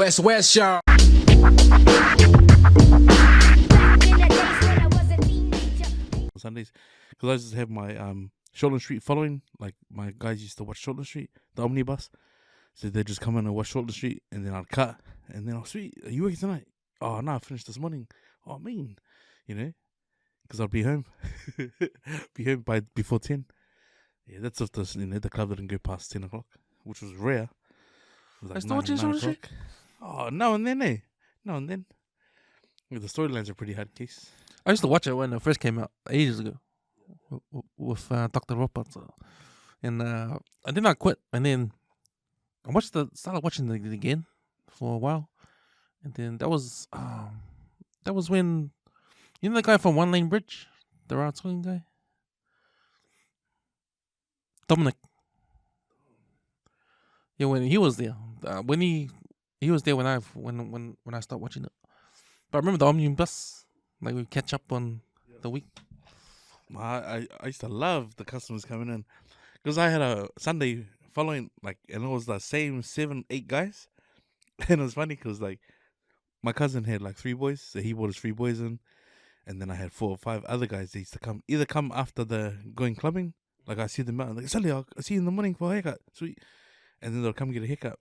WESWES, y'all. Sundays, because I used to have my Shortland Street following. Like my guys used to watch Shortland Street, the omnibus. So they just come in and watch Shortland Street, and then I'd cut, and then sweet, are you working tonight? Oh no, I finished this morning. Oh mean, because I'd be home, before 10. Yeah, that's if the club didn't go past 10 o'clock, which was rare. It was like I still watching Shortland Street? Oh, now and then, eh? Now and then. Yeah, the storylines are pretty hard case. I used to watch it when it first came out ages ago with Dr. Roberts. And then I quit. And then I started watching it again for a while. And then that was when, the guy from One Lane Bridge? The route swinging guy? Dominic. Yeah, when he was there. When he was there when I started watching it. But I remember the omnibus. Like we catch up on the week. I used to love the customers coming in because I had a Sunday following, like, and it was the same 7-8 guys. And it was funny because like my cousin had like 3 boys, so he brought his 3 boys in, and then I had 4 or 5 other guys that used to either come after the going clubbing, like I see them out, like Sunday I'll see you in the morning for a haircut, sweet, and then they'll come get a haircut,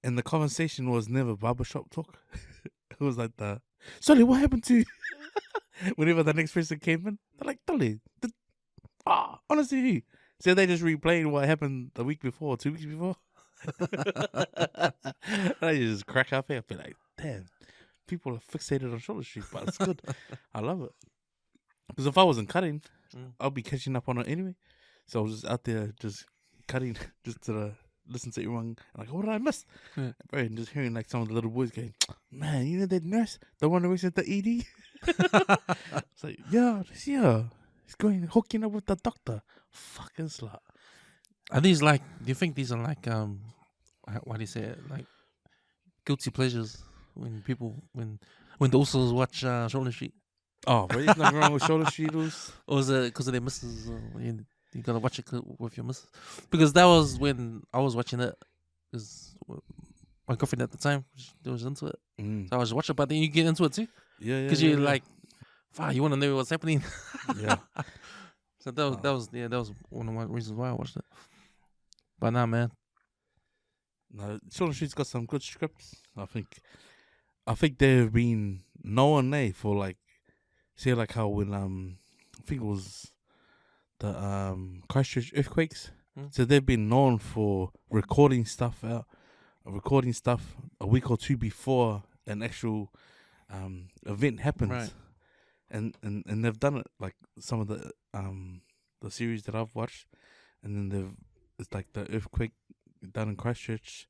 and the conversation was never barbershop talk. It was like Sully, what happened to you? Whenever the next person came in, they're like, Sully, honestly, so they just replaying what happened the week before, 2 weeks before. I just crack up here. I feel like, damn, people are fixated on Shortland Street, but it's good. I love it. Because if I wasn't cutting, I'll be catching up on it anyway. So I was just out there just cutting, just to listen to everyone. Like, what did I miss? Yeah. Bro, and just hearing like some of the little boys going, man, you know that nurse, the one who works at the ED? It's like, yeah, he's going hooking up with the doctor. Fucking slut. Are these like? Do you think these are like what do you say? Like guilty pleasures when the Usos watch Shortland Street? Oh, but there's nothing wrong with Shortland Street. Or is it because of their missus? You gotta watch it with your missus? Because that was when I was watching it. Because my girlfriend at the time was into it, so I was watching. But then you get into it too. Yeah. Because you're like, fuck, you want to know what's happening. Yeah. So that was one of my reasons why I watched it. But nah, man. No, Shortland Street's got some good scripts. I think they've been known for like, say like how when I think it was the Christchurch earthquakes. So they've been known for recording stuff a week or 2 before an actual event happens. Right. And they've done it like some of the series that I've watched, and then it's like the earthquake down in Christchurch.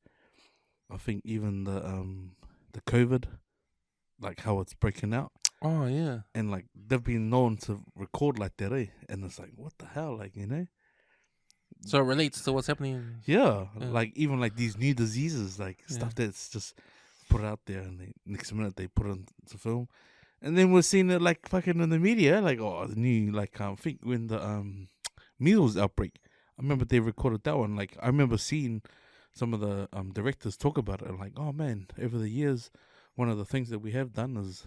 I think even the COVID, like how it's breaking out. Oh yeah. And like they've been known to record like that, and it's like, what the hell, like, So it relates to what's happening. Yeah. Like even like these new diseases, like stuff that's just put out there, and next minute they put it into film. And then we're seeing it like fucking in the media, like, the new, like, I think when the measles outbreak, I remember they recorded that one. Like, I remember seeing some of the directors talk about it, and like, oh man, over the years, one of the things that we have done is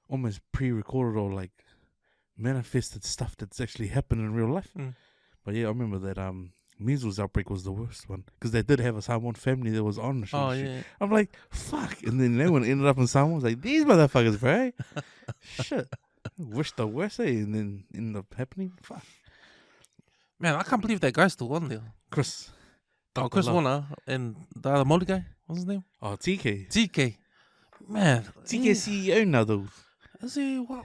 almost pre-recorded or like manifested stuff that's actually happened in real life. But yeah, I remember that measles outbreak was the worst one, because they did have a Samoan family that was on the show. Oh yeah. I'm like, fuck. And then that one ended up in Samoa. I was like, these motherfuckers, bro. Shit. Wish the worst, and then ended up happening. Fuck. Man, I can't believe that guy's still on there. Chris. Chris Warner and the other Māori guy. What's his name? Oh, TK. TK. Man. TK CEO now, though. Is he what?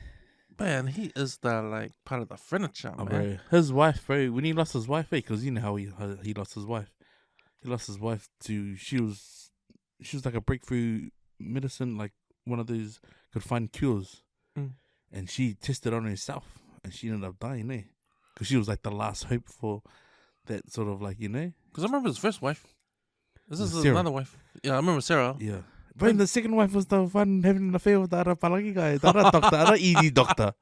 Man, he is the like part of the furniture, man. Bro. His wife, bro. When he lost his wife, because you know how he lost his wife. He lost his wife to she was like a breakthrough medicine, like one of those could find cures, and she tested on herself, and she ended up dying, because she was like the last hope for that sort of like, Because I remember his first wife. This is Sarah. another wife. Yeah, I remember Sarah. Yeah. But the second wife was the one having an affair with the other Palagi guy, the other doctor, the other ED doctor.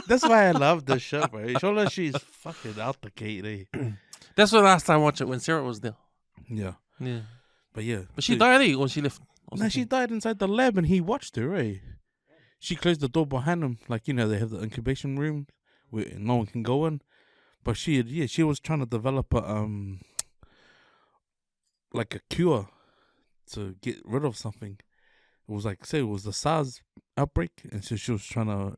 That's why I love this show, bro. Shortland Street is fucking out the gate, That's the last time I watched it, when Sarah was there. Yeah. Yeah. But yeah. But she died, or she left? Or No, she something? died inside the lab and he watched her, eh? She closed the door behind him. Like, you know, they have the incubation room where no one can go in. But she was trying to develop like a cure to get rid of something. It was like, say, it was the SARS outbreak. And so she was trying to,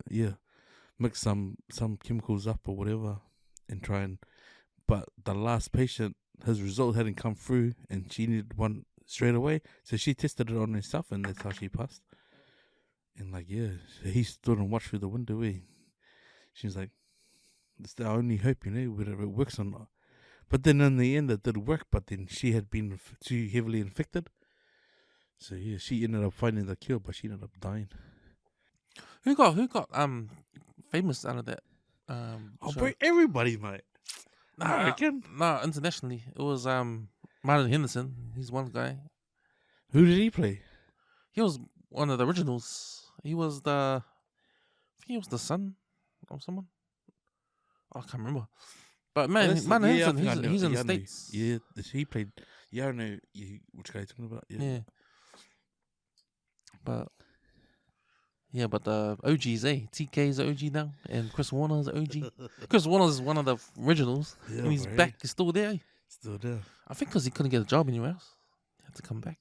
mix some chemicals up or whatever and try and. But the last patient, his result hadn't come through and she needed one straight away. So she tested it on herself and that's how she passed. And like, yeah, so he stood and watched through the window. She was like, it's the only hope, whether it works or not. But then in the end, it did work. But then she had been too heavily infected. So yeah, she ended up finding the cure, but she ended up dying. Who got famous out of that? Oh, show? bro, everybody, mate. American? Nah, internationally. It was Martin Henderson. He's one guy. Who did he play? He was one of the originals. He was I think he was the son of someone. I can't remember. But man, Martin Henderson, he's in the States. Yeah, he played. Yeah, I know which guy you're talking about. Yeah. But the OGs, TK's the OG now, and Chris Warner's the OG. Chris Warner's one of the originals, Yeah, and he's bro. back. He's still there. Still there. I think because he couldn't get a job anywhere else, he had to come back.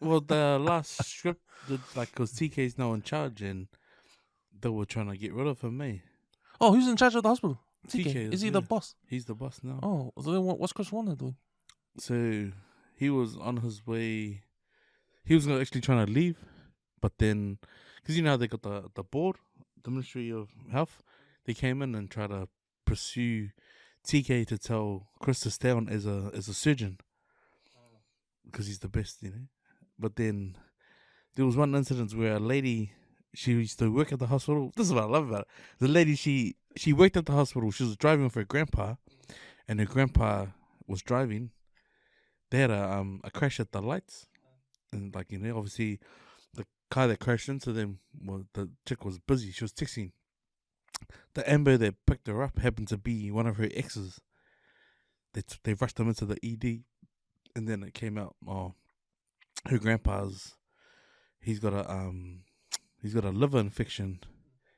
Well, the last script, because TK's now in charge, and they were trying to get rid of him, Oh, who's in charge of the hospital? TK Is he the boss? He's the boss now. Oh, so then what's Chris Warner doing? So he was on his way. He was actually trying to leave, but then, because you know how they got the board, the Ministry of Health, they came in and tried to pursue TK to tell Chris to stay on as a surgeon, because he's the best, But then there was one incident where a lady, she used to work at the hospital. This is what I love about it. The lady, she worked at the hospital. She was driving with her grandpa, and her grandpa was driving. They had a crash at the lights, and obviously the car that crashed into them, well, the chick was busy. She was texting. The Amber that picked her up happened to be one of her exes. They rushed them into the ED, and then it came out. Oh, her grandpa's, he's got a liver infection,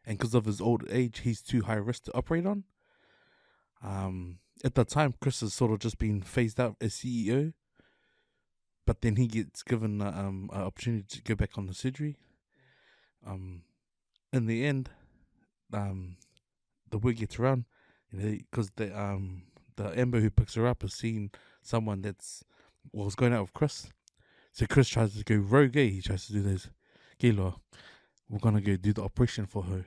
and because of his old age, he's too high risk to operate on. At the time, Chris has sort of just been phased out as CEO, but then he gets given an opportunity to go back on the surgery. In the end, the word gets around, because the Amber who picks her up has seen someone was going out with Chris. So Chris tries to go rogue. He tries to do this. Gila, we're gonna go do the operation for her,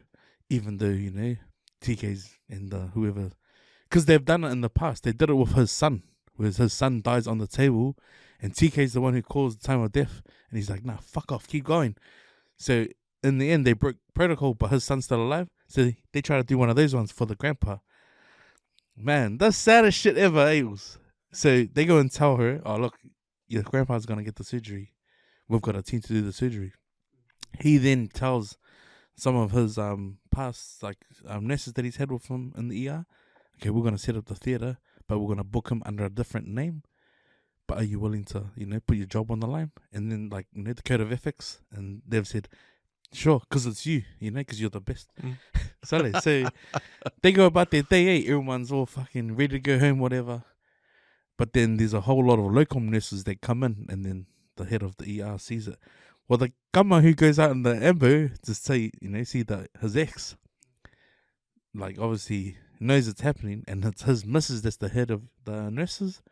even though TK's and whoever, because they've done it in the past. They did it with his son, where his son dies on the table, and TK's the one who calls the time of death, and he's like, "Nah, fuck off, keep going." So in the end, they broke protocol, but his son's still alive. So they try to do one of those ones for the grandpa. Man, that's saddest shit ever, Ailes. So they go and tell her, "Oh, look, your grandpa's gonna get the surgery. We've got a team to do the surgery." He then tells some of his past nurses that he's had with him in the ER, "Okay, we're gonna set up the theater, but we're gonna book him under a different name. But are you willing to, put your job on the line?" And then the code of ethics, and they've said, "Sure, because it's you, because you're the best." So they go about their day. Everyone's all fucking ready to go home, whatever. But then there's a whole lot of locum nurses that come in, and then the head of the ER sees it. Well, the gumma who goes out in the ambo to say, see that his ex, obviously knows it's happening, and it's his missus that's the head of the nurses.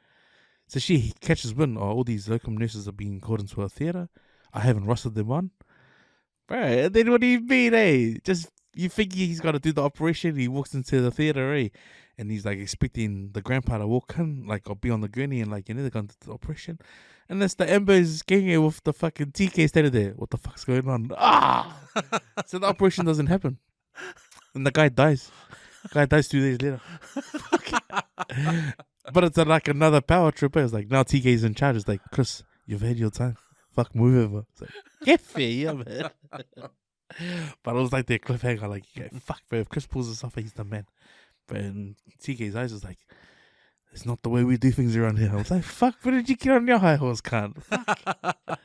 So she catches wind, all these locum nurses are being called into a theatre. I haven't rostered them on. Bro, then what do you mean, Just, you think he's got to do the operation, he walks into the theatre, and he's expecting the grandpa to walk in, or be on the gurney, and they're going to do the operation. And that's the Ember's getting with the fucking TK standing there. What the fuck's going on? So the operation doesn't happen. And the guy dies. 2 days later. But it's another power trip. It's now TK's in charge. It's "Chris, you've had your time. Fuck, move over." It's get fair, yeah, man. But it was their cliffhanger. Fuck, bro. If Chris pulls this off, he's the man. But in TK's eyes, it's it's not the way we do things around here. I was like, fuck, where did you get on your high horse, cunt? Fuck.